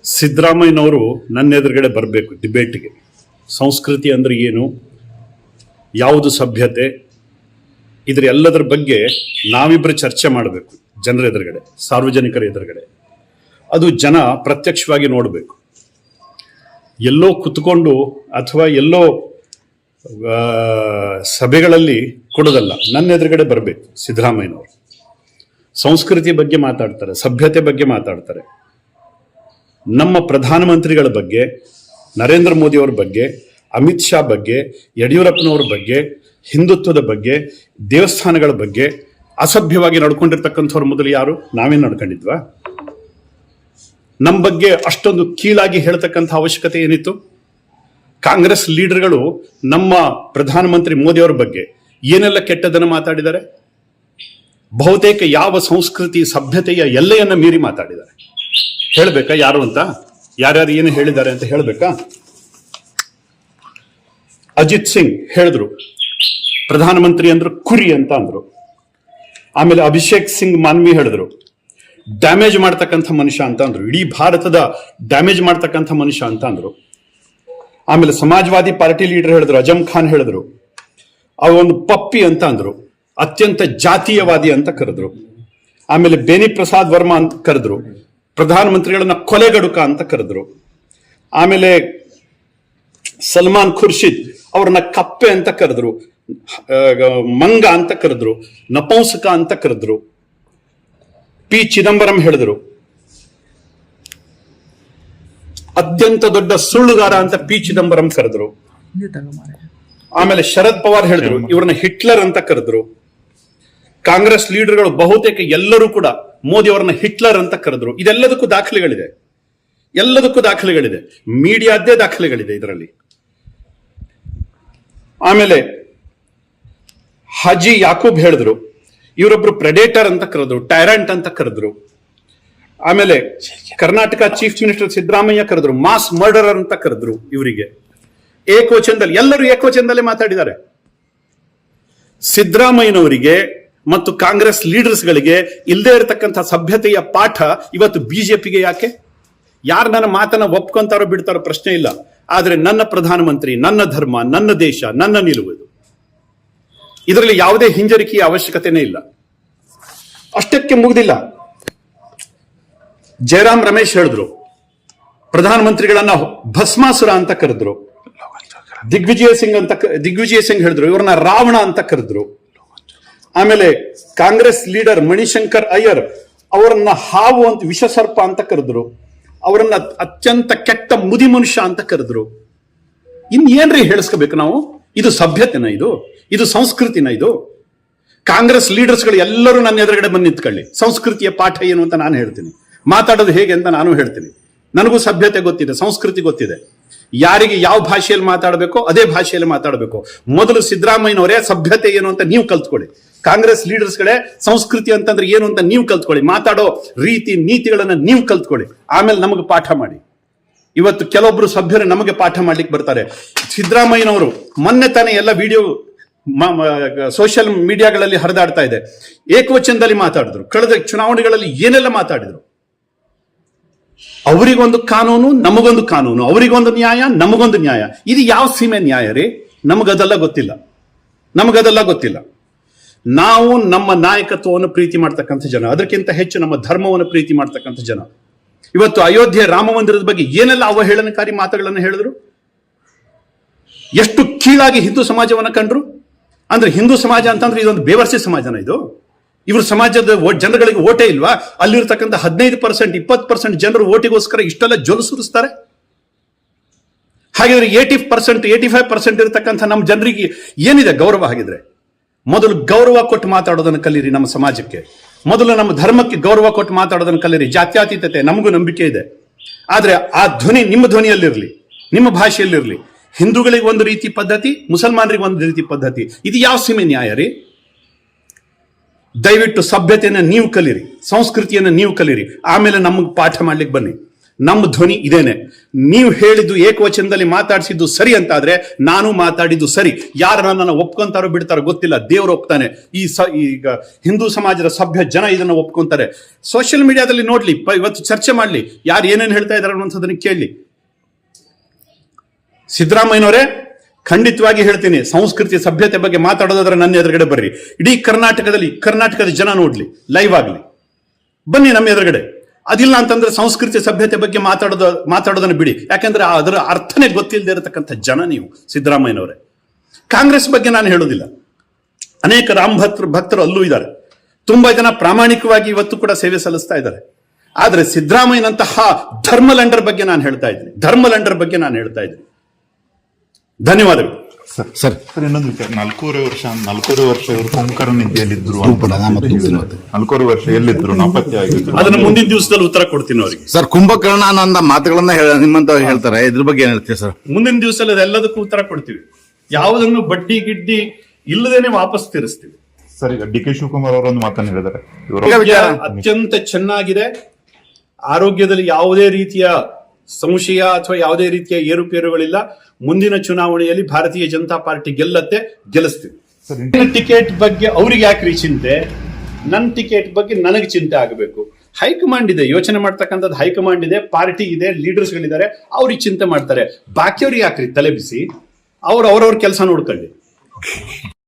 ಸಿದ್ದರಾಮಯ್ಯನವರು ನನ್ನ ಎದುರುಗಡೆ ಬರಬೇಕು ಡಿಬೇಟ್ಗೆ. ಸಂಸ್ಕೃತಿ ಅಂದ್ರೆ ಏನು, ಯಾವುದು ಸಭ್ಯತೆ, ಇದ್ರ ಎಲ್ಲದರ ಬಗ್ಗೆ ನಾವಿಬ್ಬರು ಚರ್ಚೆ ಮಾಡಬೇಕು ಜನರ ಎದುರುಗಡೆ, ಸಾರ್ವಜನಿಕರ ಎದುರುಗಡೆ. ಅದು ಜನ ಪ್ರತ್ಯಕ್ಷವಾಗಿ ನೋಡಬೇಕು. ಎಲ್ಲೋ ಕುತ್ಕೊಂಡು ಅಥವಾ ಎಲ್ಲೋ ಸಭೆಗಳಲ್ಲಿ ಕೊಡೋದಲ್ಲ, ನನ್ನ ಎದುರುಗಡೆ ಬರಬೇಕು ಸಿದ್ದರಾಮಯ್ಯನವರು. ಸಂಸ್ಕೃತಿ ಬಗ್ಗೆ ಮಾತಾಡ್ತಾರೆ, ಸಭ್ಯತೆ ಬಗ್ಗೆ ಮಾತಾಡ್ತಾರೆ, ನಮ್ಮ ಪ್ರಧಾನಮಂತ್ರಿಗಳ ಬಗ್ಗೆ, ನರೇಂದ್ರ ಮೋದಿ ಅವರ ಬಗ್ಗೆ, ಅಮಿತ್ ಶಾ ಬಗ್ಗೆ, ಯಡಿಯೂರಪ್ಪನವ್ರ ಬಗ್ಗೆ, ಹಿಂದುತ್ವದ ಬಗ್ಗೆ, ದೇವಸ್ಥಾನಗಳ ಬಗ್ಗೆ ಅಸಭ್ಯವಾಗಿ ನಡ್ಕೊಂಡಿರ್ತಕ್ಕಂಥವ್ರ ಮೊದಲು ಯಾರು? ನಾವೇನು ನಡ್ಕೊಂಡಿದ್ವಾ? ನಮ್ಮ ಬಗ್ಗೆ ಅಷ್ಟೊಂದು ಕೀಳಾಗಿ ಹೇಳ್ತಕ್ಕಂಥ ಅವಶ್ಯಕತೆ ಏನಿತ್ತು? ಕಾಂಗ್ರೆಸ್ ಲೀಡರ್ಗಳು ನಮ್ಮ ಪ್ರಧಾನಮಂತ್ರಿ ಮೋದಿ ಅವರ ಬಗ್ಗೆ ಏನೆಲ್ಲ ಕೆಟ್ಟದನ್ನು ಮಾತಾಡಿದ್ದಾರೆ? ಬಹುತೇಕ ಯಾವ ಸಂಸ್ಕೃತಿ ಸಭ್ಯತೆಯ ಎಲ್ಲೆಯನ್ನ ಮೀರಿ ಮಾತಾಡಿದ್ದಾರೆ. ಹೇಳ್ಬೇಕಾ ಯಾರು ಅಂತ? ಯಾರ್ಯಾರು ಏನು ಹೇಳಿದ್ದಾರೆ ಅಂತ ಹೇಳ್ಬೇಕಾ? ಅಜಿತ್ ಸಿಂಗ್ ಹೇಳಿದ್ರು ಪ್ರಧಾನಮಂತ್ರಿ ಅಂದ್ರು ಕುರಿ ಅಂತ ಅಂದ್ರು. ಆಮೇಲೆ ಅಭಿಷೇಕ್ ಸಿಂಗ್ ಮಾನ್ವಿ ಹೇಳಿದ್ರು ಡ್ಯಾಮೇಜ್ ಮಾಡ್ತಕ್ಕಂಥ ಮನುಷ್ಯ ಅಂತ ಅಂದ್ರು, ಇಡೀ ಭಾರತದ ಡ್ಯಾಮೇಜ್ ಮಾಡ್ತಕ್ಕಂಥ ಮನುಷ್ಯ ಅಂತ ಅಂದ್ರು. ಆಮೇಲೆ ಸಮಾಜವಾದಿ ಪಾರ್ಟಿ ಲೀಡರ್ ಹೇಳಿದ್ರು, ಅಜಮ್ ಖಾನ್ ಹೇಳಿದ್ರು ಒಂದು ಪಪ್ಪಿ ಅಂತ ಅಂದ್ರು, ಅತ್ಯಂತ ಜಾತೀಯವಾದಿ ಅಂತ ಕರೆದ್ರು. ಆಮೇಲೆ ಬೇನಿ ಪ್ರಸಾದ್ ವರ್ಮಾ ಅಂತ ಕರೆದ್ರು, ಪ್ರಧಾನಮಂತ್ರಿಗಳನ್ನ ಕೊಲೆಗಡುಕ ಅಂತ ಕರೆದ್ರು. ಆಮೇಲೆ ಸಲ್ಮಾನ್ ಖುರ್ಷಿದ್ ಅವ್ರನ್ನ ಕಪ್ಪೆ ಅಂತ ಕರೆದ್ರು, ಮಂಗ ಅಂತ ಕರೆದ್ರು, ನಪುಂಸಕ ಅಂತ ಕರೆದ್ರು. ಪಿ ಚಿದಂಬರಂ ಹೇಳಿದ್ರು ಅತ್ಯಂತ ದೊಡ್ಡ ಸುಳ್ಳುಗಾರ ಅಂತ ಪಿ ಚಿದಂಬರಂ ಕರೆದ್ರು. ಆಮೇಲೆ ಶರದ್ ಪವಾರ್ ಹೇಳಿದ್ರು ಇವ್ರನ್ನ ಹಿಟ್ಲರ್ ಅಂತ ಕರೆದ್ರು. ಕಾಂಗ್ರೆಸ್ ಲೀಡರ್ಗಳು ಬಹುತೇಕ ಎಲ್ಲರೂ ಕೂಡ ಮೋದಿ ಅವರನ್ನ ಹಿಟ್ಲರ್ ಅಂತ ಕರೆದ್ರು. ಇದೆಲ್ಲದಕ್ಕೂ ದಾಖಲೆಗಳಿದೆ, ಎಲ್ಲದಕ್ಕೂ ದಾಖಲೆಗಳಿದೆ, ಮೀಡಿಯಾದ್ದೇ ದಾಖಲೆಗಳಿದೆ ಇದರಲ್ಲಿ. ಆಮೇಲೆ ಹಾಜಿ ಯಾಕೂಬ್ ಹೇಳಿದ್ರು ಇವರೊಬ್ರು ಪ್ರೆಡೇಟರ್ ಅಂತ ಕರೆದ್ರು, ಟೈರಂಟ್ ಅಂತ ಕರೆದ್ರು. ಆಮೇಲೆ ಕರ್ನಾಟಕ ಚೀಫ್ ಮಿನಿಸ್ಟರ್ ಸಿದ್ದರಾಮಯ್ಯ ಕರೆದ್ರು ಮಾಸ್ ಮರ್ಡರರ್ ಅಂತ ಕರೆದ್ರು. ಇವರಿಗೆ ಏಕವಚನದಲ್ಲಿ, ಎಲ್ಲರೂ ಏಕವಚನದಲ್ಲೇ ಮಾತಾಡಿದ್ದಾರೆ. ಸಿದ್ದರಾಮಯ್ಯನವರಿಗೆ ಮತ್ತು ಕಾಂಗ್ರೆಸ್ ಲೀಡರ್ಸ್ಗಳಿಗೆ ಇಲ್ಲದೆ ಇರತಕ್ಕಂಥ ಸಭ್ಯತೆಯ ಪಾಠ ಇವತ್ತು ಬಿಜೆಪಿಗೆ ಯಾಕೆ? ಯಾರು ನನ್ನ ಮಾತನ್ನ ಒಪ್ಕೊಂತಾರೋ ಬಿಡ್ತಾರೋ ಪ್ರಶ್ನೆ ಇಲ್ಲ, ಆದ್ರೆ ನನ್ನ ಪ್ರಧಾನಮಂತ್ರಿ, ನನ್ನ ಧರ್ಮ, ನನ್ನ ದೇಶ, ನನ್ನ ನಿಲುವು, ಇದರಲ್ಲಿ ಯಾವುದೇ ಹಿಂಜರಿಕೆಯ ಅವಶ್ಯಕತೆನೇ ಇಲ್ಲ. ಅಷ್ಟಕ್ಕೆ ಮುಗ್ದಿಲ್ಲ. ಜಯರಾಮ್ ರಮೇಶ್ ಹೇಳಿದ್ರು ಪ್ರಧಾನಮಂತ್ರಿಗಳನ್ನ ಭಸ್ಮಾಸುರ ಅಂತ ಕರೆದ್ರು. ದಿಗ್ವಿಜಯ ಸಿಂಗ್ ಹೇಳಿದ್ರು ಇವ್ರನ್ನ ರಾವಣ ಅಂತ ಕರೆದ್ರು. ಆಮೇಲೆ ಕಾಂಗ್ರೆಸ್ ಲೀಡರ್ ಮಣಿಶಂಕರ್ ಅಯ್ಯರ್ ಅವರನ್ನ ಹಾವು ಅಂತ, ವಿಷಸರ್ಪ ಅಂತ ಕರೆದ್ರು. ಅವರನ್ನ ಅತ್ಯಂತ ಕೆಟ್ಟ ಮುದಿ ಮನುಷ್ಯ ಅಂತ ಕರೆದ್ರು. ಏನ್ರಿ ಹೇಳಿಸ್ಕೋಬೇಕು ನಾವು? ಇದು ಸಭ್ಯತೆನ? ಇದು ಸಂಸ್ಕೃತಿನ? ಇದು ಕಾಂಗ್ರೆಸ್ ಲೀಡರ್ಸ್ಗಳು ಎಲ್ಲರೂ ನನ್ನ ಎದುರುಗಡೆ ಬಂದು ನಿಂತ್ಕೊಳ್ಳಿ, ಸಂಸ್ಕೃತಿಯ ಪಾಠ ಏನು ಅಂತ ನಾನು ಹೇಳ್ತೀನಿ, ಮಾತಾಡೋದು ಹೇಗೆ ಅಂತ ನಾನು ಹೇಳ್ತೀನಿ. ನನಗೂ ಸಭ್ಯತೆ ಗೊತ್ತಿದೆ, ಸಂಸ್ಕೃತಿ ಗೊತ್ತಿದೆ. ಯಾರಿಗೆ ಯಾವ ಭಾಷೆಯಲ್ಲಿ ಮಾತಾಡಬೇಕೋ ಅದೇ ಭಾಷೆಯಲ್ಲಿ ಮಾತಾಡಬೇಕು. ಮೊದಲು ಸಿದ್ದರಾಮಯ್ಯನವರೇ ಸಭ್ಯತೆ ಏನು ಅಂತ ನೀವು ಕಲ್ತ್ಕೊಳ್ಳಿ. ಕಾಂಗ್ರೆಸ್ ಲೀಡರ್ಸ್ಗಳೇ ಸಂಸ್ಕೃತಿ ಅಂತಂದ್ರೆ ಏನು ಅಂತ ನೀವು ಕಲ್ತ್ಕೊಳ್ಳಿ. ಮಾತಾಡೋ ರೀತಿ ನೀತಿಗಳನ್ನ ನೀವು ಕಲ್ತ್ಕೊಳ್ಳಿ, ಆಮೇಲೆ ನಮಗೆ ಪಾಠ ಮಾಡಿ. ಇವತ್ತು ಕೆಲವೊಬ್ರು ಸಭ್ಯರು ನಮಗೆ ಪಾಠ ಮಾಡ್ಲಿಕ್ಕೆ ಬರ್ತಾರೆ. ಸಿದ್ದರಾಮಯ್ಯನವರು ಮೊನ್ನೆ ತಾನೇ ಎಲ್ಲ ವಿಡಿಯೋ ಸೋಷಿಯಲ್ ಮೀಡಿಯಾಗಳಲ್ಲಿ ಹರಿದಾಡ್ತಾ ಇದೆ, ಏಕವಚನದಲ್ಲಿ ಮಾತಾಡಿದ್ರು. ಕಳೆದ ಚುನಾವಣೆಗಳಲ್ಲಿ ಏನೆಲ್ಲ ಮಾತಾಡಿದ್ರು. ಅವರಿಗೊಂದು ಕಾನೂನು, ನಮಗೊಂದು ಕಾನೂನು, ಅವರಿಗೊಂದು ನ್ಯಾಯ, ನಮಗೊಂದು ನ್ಯಾಯ. ಇದು ಯಾವ ಸೀಮೆ ನ್ಯಾಯ ರೀ? ನಮಗದೆಲ್ಲ ಗೊತ್ತಿಲ್ಲ. ನಾವು ನಮ್ಮ ನಾಯಕತ್ವವನ್ನು ಪ್ರೀತಿ ಮಾಡ್ತಕ್ಕಂಥ ಜನ, ಅದಕ್ಕಿಂತ ಹೆಚ್ಚು ನಮ್ಮ ಧರ್ಮವನ್ನು ಪ್ರೀತಿ ಮಾಡ್ತಕ್ಕಂಥ ಜನ. ಇವತ್ತು ಅಯೋಧ್ಯೆ ರಾಮ ಮಂದಿರದ ಬಗ್ಗೆ ಏನೆಲ್ಲ ಅವಹೇಳನಕಾರಿ ಮಾತುಗಳನ್ನು ಹೇಳಿದ್ರು, ಎಷ್ಟು ಕೀಳಾಗಿ ಹಿಂದೂ ಸಮಾಜವನ್ನು ಕಂಡ್ರು. ಅಂದ್ರೆ ಹಿಂದೂ ಸಮಾಜ ಅಂತಂದ್ರೆ ಇದೊಂದು ಬೇವರ್ಸಿ ಸಮಾಜನ ಇದು? ಇವ್ರ ಸಮಾಜದ ಜನಗಳಿಗೆ ಓಟೇ ಇಲ್ವಾ? ಅಲ್ಲಿರ್ತಕ್ಕಂಥ 15%, 20% ಜನರು ಓಟಿಗೋಸ್ಕರ ಇಷ್ಟೆಲ್ಲ ಜೊಲು ಸುರಿಸ್ತಾರೆ. ಹಾಗಿದ್ರೆ 80%, 85% ಇರತಕ್ಕಂಥ ನಮ್ಮ ಜನರಿಗೆ ಏನಿದೆ ಗೌರವ? ಹಾಗಿದ್ರೆ ಮೊದಲು ಗೌರವ ಕೊಟ್ಟು ಮಾತಾಡೋದನ್ನು ಕಲೀರಿ. ನಮ್ಮ ಸಮಾಜಕ್ಕೆ ಮೊದಲು ನಮ್ಮ ಧರ್ಮಕ್ಕೆ ಗೌರವ ಕೊಟ್ಟು ಮಾತಾಡೋದನ್ನು ಕಲೀರಿ. ಜಾತ್ಯತೀತತೆ ನಮಗೂ ನಂಬಿಕೆ ಇದೆ, ಆದ್ರೆ ಆ ಧ್ವನಿ ನಿಮ್ಮ ಧ್ವನಿಯಲ್ಲಿರಲಿ, ನಿಮ್ಮ ಭಾಷೆಯಲ್ಲಿರಲಿ. ಹಿಂದೂಗಳಿಗೆ ಒಂದು ರೀತಿ ಪದ್ಧತಿ, ಮುಸಲ್ಮಾನರಿಗೆ ಒಂದು ರೀತಿ ಪದ್ಧತಿ. ಇದು ಯಾವ ಸೀಮೆ ನ್ಯಾಯ ರೀ? ದಯವಿಟ್ಟು ಸಭ್ಯತೆಯನ್ನು ನೀವು ಕಲೀರಿ, ಸಂಸ್ಕೃತಿಯನ್ನು ನೀವು ಕಲೀರಿ, ಆಮೇಲೆ ನಮಗೆ ಪಾಠ ಮಾಡ್ಲಿಕ್ಕೆ ಬನ್ನಿ. ನಮ್ಮ ಧ್ವನಿ ಇದೇನೆ. ನೀವು ಹೇಳಿದ್ದು ಏಕವಚನದಲ್ಲಿ ಮಾತಾಡಿಸಿದ್ದು ಸರಿ ಅಂತಾದ್ರೆ ನಾನು ಮಾತಾಡಿದ್ದು ಸರಿ. ಯಾರು ನನ್ನನ್ನು ಒಪ್ಕೊಂತಾರೋ ಬಿಡ್ತಾರೋ ಗೊತ್ತಿಲ್ಲ, ದೇವರು ಒಪ್ತಾನೆ. ಈಗ ಹಿಂದೂ ಸಮಾಜದ ಸಭ್ಯ ಜನ ಇದನ್ನು ಒಪ್ಕೊಂತಾರೆ. ಸೋಷಿಯಲ್ ಮೀಡಿಯಾದಲ್ಲಿ ನೋಡ್ಲಿ, ಇವತ್ತು ಚರ್ಚೆ ಮಾಡ್ಲಿ, ಯಾರು ಏನೇನು ಹೇಳ್ತಾ ಇದ್ದಾರೆ ಅನ್ನುವಂಥದ್ದನ್ನು ಕೇಳಲಿ. ಸಿದ್ದರಾಮಯ್ಯನವರೇ, ಖಂಡಿತವಾಗಿ ಹೇಳ್ತೀನಿ, ಸಂಸ್ಕೃತಿ ಸಭ್ಯತೆ ಬಗ್ಗೆ ಮಾತಾಡೋದಾದ್ರೆ ನನ್ನ ಎದುರುಗಡೆ ಬರ್ರಿ. ಇಡೀ ಕರ್ನಾಟಕದ ಜನ ನೋಡ್ಲಿ, ಲೈವ್ ಆಗ್ಲಿ, ಬನ್ನಿ ನಮ್ಮ ಎದುರುಗಡೆ. ಅದಿಲ್ಲ ಅಂತಂದ್ರೆ ಸಂಸ್ಕೃತಿ ಸಭ್ಯತೆ ಬಗ್ಗೆ ಮಾತಾಡೋದನ್ನು ಬಿಡಿ. ಯಾಕಂದ್ರೆ ಅದರ ಅರ್ಥನೇ ಗೊತ್ತಿಲ್ಲದೆ ಇರತಕ್ಕಂಥ ಜನ ನೀವು ಸಿದ್ದರಾಮಯ್ಯನವರೇ. ಕಾಂಗ್ರೆಸ್ ಬಗ್ಗೆ ನಾನು ಹೇಳೋದಿಲ್ಲ, ಅನೇಕ ರಾಮ್ ಭಕ್ತರು ಅಲ್ಲೂ ಇದ್ದಾರೆ. ತುಂಬಾ ಜನ ಪ್ರಾಮಾಣಿಕವಾಗಿ ಇವತ್ತು ಕೂಡ ಸೇವೆ ಸಲ್ಲಿಸ್ತಾ ಇದ್ದಾರೆ. ಆದ್ರೆ ಸಿದ್ದರಾಮಯ್ಯನಂತಹ ಧರ್ಮಲಂಡರ್ ಬಗ್ಗೆ ನಾನು ಹೇಳ್ತಾ ಇದ್ದೀನಿ, ಧನ್ಯವಾದಗಳು. ಸರ್ ಇನ್ನೊಂದು ವಿಚಾರ, 4.5 ವರ್ಷ ಇವರು ಕೊಂಕರ ನಿದ್ದೆಯಲ್ಲಿದ್ರು, 4.5 ವರ್ಷ ಎಲ್ಲಿದ್ರು, ನಾಪತ್ತೆ ಆಗಿದ್ರು. ಅದನ್ನ ಮುಂದಿನ ದಿವಸದಲ್ಲಿ ಉತ್ತರ ಕೊಡ್ತೀನಿ ಅವರಿಗೆ. ಸರ್, ಕುಂಭಕರ್ಣ ಮಾತುಗಳನ್ನ ನಿಮ್ಮಂತ ಹೇಳ್ತಾರೆ, ಇದ್ರ ಬಗ್ಗೆ ಏನ್ ಹೇಳ್ತೀವಿ ಸರ್? ಮುಂದಿನ ದಿವಸದಲ್ಲಿ ಅದೆಲ್ಲದಕ್ಕೂ ಉತ್ತರ ಕೊಡ್ತೀವಿ. ಯಾವುದನ್ನು ಬಡ್ಡಿ ಗಿಡ್ಡಿ ಇಲ್ಲದೇನೆ ವಾಪಸ್ ತೀರಿಸ್ತೀವಿ. ಸರ್, ಈಗ ಡಿ ಕೆ ಶಿವಕುಮಾರ್ ಅವರೊಂದು ಮಾತನ್ನು ಹೇಳಿದ್ದಾರೆ, ಅತ್ಯಂತ ಚೆನ್ನಾಗಿದೆ, ಆರೋಗ್ಯದಲ್ಲಿ ಯಾವುದೇ ರೀತಿಯ ಸಂಶಯ ಅಥವಾ ಯಾವುದೇ ರೀತಿಯ ಏರುಪೇರುಗಳಿಲ್ಲ. ಮುಂದಿನ ಚುನಾವಣೆಯಲ್ಲಿ ಭಾರತೀಯ ಜನತಾ ಪಾರ್ಟಿ ಗೆಲ್ಲಿಸ್ತೀವಿ. ಟಿಕೆಟ್ ಬಗ್ಗೆ ಅವ್ರಿಗೆ ಯಾಕ್ರಿ ಚಿಂತೆ? ನನ್ನ ಟಿಕೆಟ್ ಬಗ್ಗೆ ನನಗೆ ಚಿಂತೆ ಆಗಬೇಕು. ಹೈಕಮಾಂಡ್ ಇದೆ, ಯೋಚನೆ ಮಾಡ್ತಕ್ಕಂಥದ್ದು ಹೈಕಮಾಂಡ್ ಇದೆ, ಪಾರ್ಟಿ ಇದೆ, ಲೀಡರ್ಸ್ಗಳಿದ್ದಾರೆ, ಅವ್ರಿಗೆ ಚಿಂತೆ ಮಾಡ್ತಾರೆ. ಬಾಕಿಯವ್ರಿಗೆ ಯಾಕ್ರಿ ತಲೆ ಬಿಸಿ? ಅವ್ರವ್ರ ಕೆಲಸ ನೋಡ್ಕೊಳ್ಳಿ.